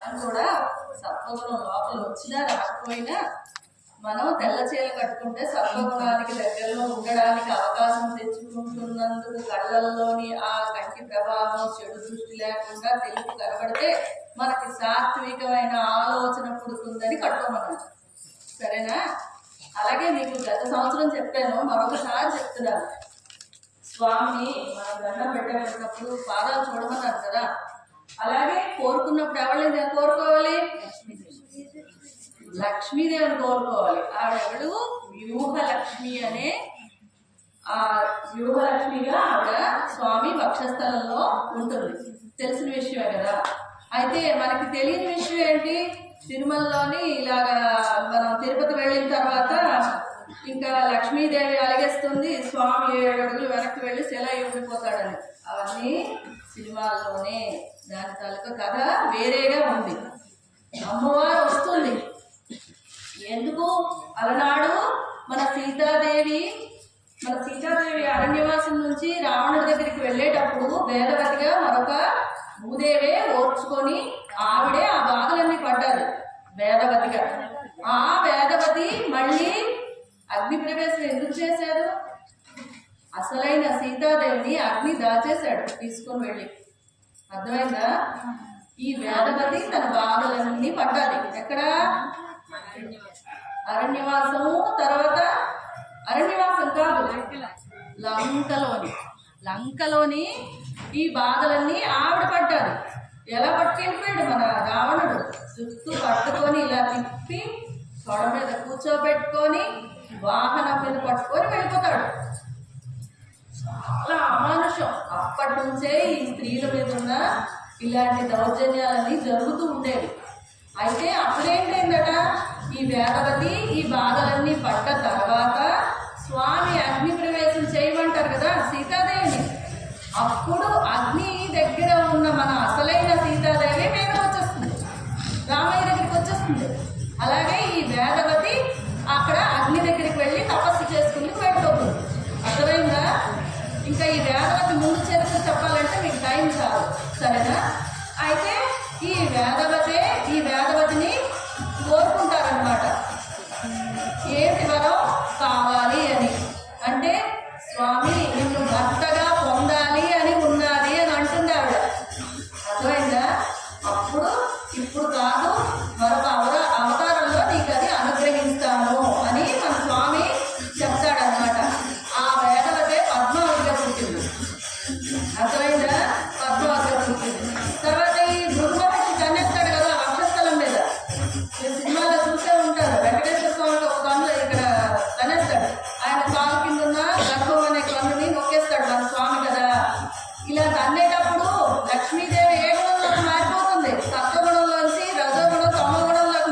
అని కూడా సత్వగుణం లోపల వచ్చినా రాకపోయినా మనం తెల్ల చీర కట్టుకుంటే సత్వగుణానికి దగ్గరలో ఉండడానికి అవకాశం తెచ్చుకుంటున్నందుకు కళ్ళల్లోని ఆ కంటి ప్రభావం చెడు దృష్టి లేకుండా తెలుపు కనబడితే మనకి సాత్వికమైన ఆలోచన పుడుతుందని కట్టుకోమన్నాను. సరేనా? అలాగే మీకు గత సంవత్సరం చెప్పాను, మరొకసారి చెప్తున్నాను. స్వామిని మనం దండం పెట్టేటప్పుడు పాదాలు చూడమన్నారు కదా, అలాగే కోరుకున్నప్పుడు ఎవరిని కోరుకోవాలి? లక్ష్మీదేవిని కోరుకోవాలి. ఆవిడెవడు? వ్యూహలక్ష్మి అనే ఆ వ్యూహలక్ష్మిగా ఆవిడ స్వామి వక్షస్థలంలో ఉంటుంది. తెలిసిన విషయమే కదా. అయితే మనకి తెలియని విషయం ఏంటి? తిరుమలలోని ఇలాగా మనం తిరుపతి వెళ్ళిన తర్వాత ఇంకా లక్ష్మీదేవి అలిగేస్తుంది, స్వామి 7 అడుగులు వెనక్కి వెళ్ళి శిల ఉండిపోతాడని. అవన్నీ సినిమాల్లోనే, దాని తాలూకా కథ వేరేగా ఉంది. అమ్మవారు వస్తుంది ఎందుకు? అలనాడు మన సీతాదేవి అరణ్యవాసం నుంచి రావణుడి దగ్గరికి వెళ్ళేటప్పుడు వేదవతిగా మరొక భూదేవే ఓర్చుకొని ఆవిడే ఆ బాధలన్నీ పడ్డారు వేదవతిగా. ఆ వేదవతి మళ్ళీ అగ్ని ప్రవేశం ఎందుకు చేశారు? అసలైన సీతాదేవిని అగ్ని దాచేశాడు తీసుకొని వెళ్ళి. అర్థమైందా? ఈ వేదవతి తన బాధలన్నీ పడ్డాలి. ఎక్కడ? అరణ్యవాసము. తర్వాత అరణ్యవాసం కాదు, లంకలోని ఈ బాధలన్నీ ఆవిడ పడ్డారు. ఎలా పట్టుకెళ్ళిపోయాడు మన రావణుడు? చుట్టూ పట్టుకొని ఇలా తిప్పి తొడ మీద కూర్చోబెట్టుకొని వాహనం మీద పట్టుకొని వెళ్ళిపోతాడు. చాలా అమానుషం. అప్పటి నుంచే ఈ స్త్రీల మీద ఉన్న ఇలాంటి దౌర్జన్యాలన్నీ జరుగుతూ ఉండేవి. అయితే అప్పుడేంటైందట, ఈ వేదవతి ఈ బాధలన్నీ పడ్డ తర్వాత స్వామి అగ్ని ప్రవేశం చేయమంటారు కదా సీతాదేవిని. అప్పుడు అగ్ని దగ్గర ఉన్న మన అసలైన సీతాదేవి మీదకి వచ్చేస్తుంది, రామయ్య దగ్గరికి వచ్చేస్తుంది. అలాగే ఈ వేదవతి అక్కడ అగ్ని దగ్గరికి వెళ్ళి తపస్సు చేసుకుని వెళ్ళిపోతుంది. అర్థమైందా? ఇంకా ఈ వేదవతి ముందు చరిత్ర చెప్పాలంటే మీకు టైం చాలు. సరేనా? అయితే ఈ వేదవతిని కోరుకుంటారనమాట. ఏంటి వరం కావాలి అని అంటే, స్వామి నిన్ను భర్తగా పొందాలి అని ఉన్నది అని అంటుంది ఆవిడ. అర్థమైందా? అప్పుడు ఇప్పుడు కాదు, మరొక అవతారంలో నీకు అది అనుగ్రహిస్తాను అని మన స్వామి చెప్తాడనమాట. ఆ వేదవతే పద్మావతిగా పుట్టింది. అర్థమైందా? పద్మావతిగా పుట్టింది. తర్వాత ఈ భృగు మహర్షి కన్నేస్తాడు కదా వక్షస్థలం మీద. మీరు సినిమాలో చూసే ఉంటారు. వెంకటేశ్వర స్వామికి ఒక కన్ను ఇక్కడ కనేస్తాడు. ఆయన కాలు కింద ఉన్న గర్భం అనే కన్నుని నొక్కేస్తాడు మన స్వామి కదా. ఇలా తన్నేటప్పుడు లక్ష్మీదేవి ఏ గుణంలోకి మారిపోతుంది? సత్వగుణంలోంచి రజోగుణం తమగుణంలోకి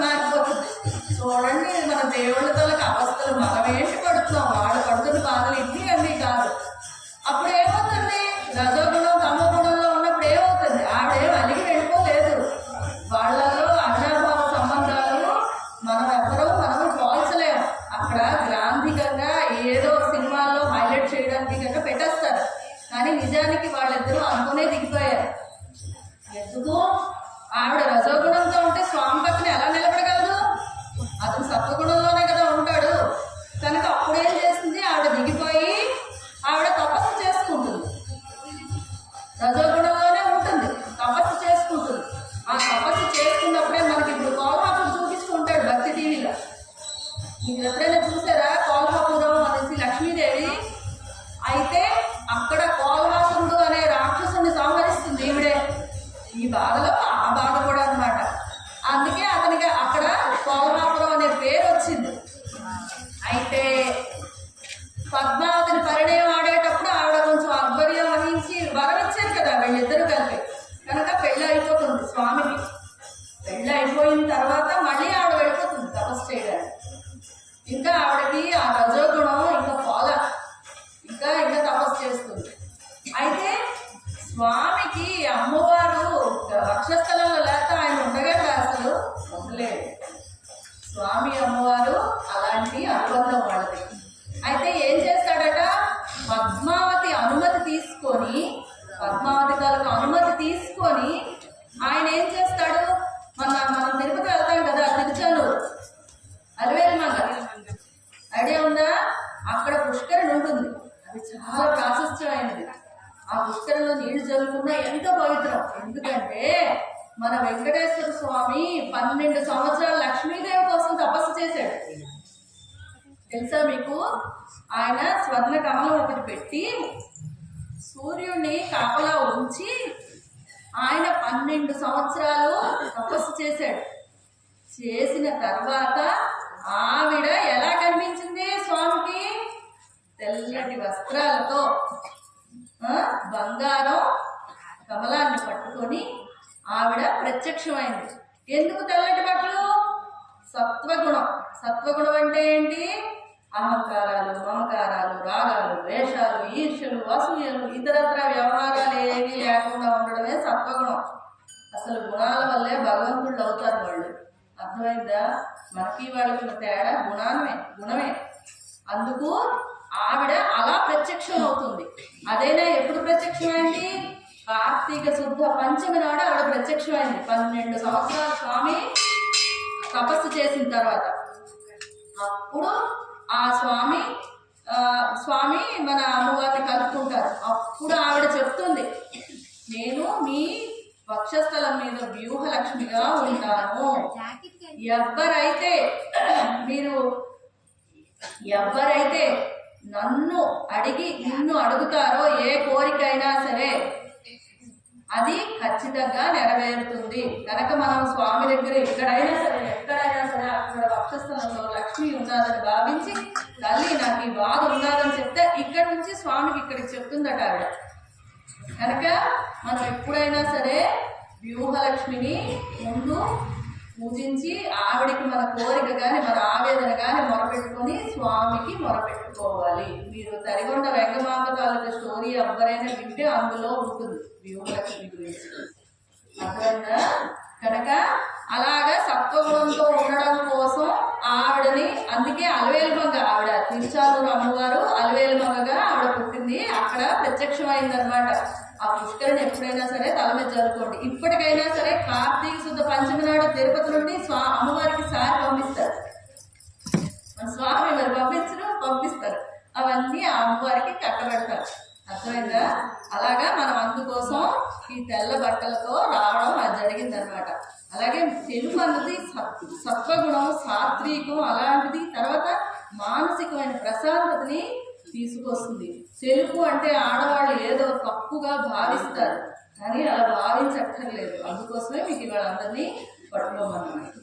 వెంకటేశ్వర స్వామి 12 సంవత్సరాలు లక్ష్మీదేవి కోసం తపస్సు చేశాడు. తెలుసా మీకు? ఆయన స్వర్ణ కమలం ఒకటి పెట్టి సూర్యుడిని కాపలా ఉంచి ఆయన 12 సంవత్సరాలు తపస్సు చేశాడు. చేసిన తర్వాత ఆవిడ ఎలా కనిపించింది స్వామికి? తెల్లటి వస్త్రాలతో బంగారం కమలాన్ని పట్టుకొని ఆవిడ ప్రత్యక్షమైంది. ఎందుకు తెల్లటి బట్టలు? సత్వగుణం. సత్వగుణం అంటే ఏంటి? అహంకారాలు, మమకారాలు, రాగాలు, వేషాలు, ఈర్ష్యలు, అసూయలు, ఇతరత్ర వ్యవహారాలు ఏమీ లేకుండా ఉండడమే సత్వగుణం. అసలు గుణాల వల్లే భగవంతుళ్ళు అవుతారు వాళ్ళు. అర్థమైందా? మనకి వాళ్ళకి తేడా గుణమే. అందుకు ఆవిడ అలా ప్రత్యక్షం అవుతుంది. అదైనా ఎప్పుడు ప్రత్యక్షమైంది? కార్తీక శుద్ధ పంచమి నాడు ఆవిడ ప్రత్యక్షమైంది. 12 సంవత్సరాలు స్వామి తపస్సు చేసిన తర్వాత అప్పుడు ఆ స్వామి మన అమ్మవారిని కలుపుకుంటారు. అప్పుడు ఆవిడ చెప్తుంది, నేను మీ వక్షస్థలం మీద వ్యూహలక్ష్మిగా ఉంటాను. ఎవరైతే నన్ను అడిగి నిన్ను అడుగుతారో ఏ కోరికైనా సరే అది ఖచ్చితంగా నెరవేరుతుంది. కనుక మనం స్వామి దగ్గర ఎక్కడైనా సరే అక్కడ వక్షస్థలంలో లక్ష్మి ఉన్నదని భావించి, తల్లి నాకు ఈ బాధ ఉన్నదని చెప్తే ఇక్కడి నుంచి స్వామికి ఇక్కడికి చెప్తుందట ఆవిడ. కనుక మనం ఎప్పుడైనా సరే వ్యూహలక్ష్మిని ముందు పూజించి ఆవిడికి మన కోరిక కానీ మన ఆవేదన కానీ మొరపెట్టుకొని స్వామికి మొరపెట్టుకోవాలి. మీరు తరిగొండ వెంగమాంబ తాలూకా స్టోరీ ఎవరైనా వింటే అందులో ఉంటుంది వ్యూహలక్ష్మి గురించి. అర్థమైందా? కనుక అలాగా సత్వగుణంతో ఉండడం కోసం ఆవిడని, అందుకే అలవేలుమంగ ఆవిడ తిరుచానూరు అమ్మవారు అలవేలుమంగగా ఆవిడ పుట్టింది. అక్కడ ప్రత్యక్షమైందనమాట. ఆ పుష్కరిని ఎప్పుడైనా సరే తల మీద జరుపుకోండి. ఇప్పటికైనా సరే కార్తీక శుద్ధ పంచమి నాడు తిరుపతి నుండి అమ్మవారికి సారి పంపిస్తారు. మన స్వామి మరి పంపిస్తారు. అవన్నీ ఆ అమ్మవారికి కట్టబెడతారు. అర్థమైందా? అలాగా మనం అందుకోసం ఈ తెల్ల బట్టలతో రావడం అది జరిగిందనమాట. అలాగే తెలుగు అన్నది సత్వగుణం, సాత్వికం అలాంటిది. తర్వాత మానసికమైన ప్రశాంతతని తీసుకొస్తుంది. తెలుగు అంటే ఆడవాళ్ళు ఏదో తప్పుగా భావిస్తారు, కానీ అలా భావించక్కర్లేదు. అందుకోసమే మీకు ఇవాళ అందరినీ పట్టుకోమన్నమాట.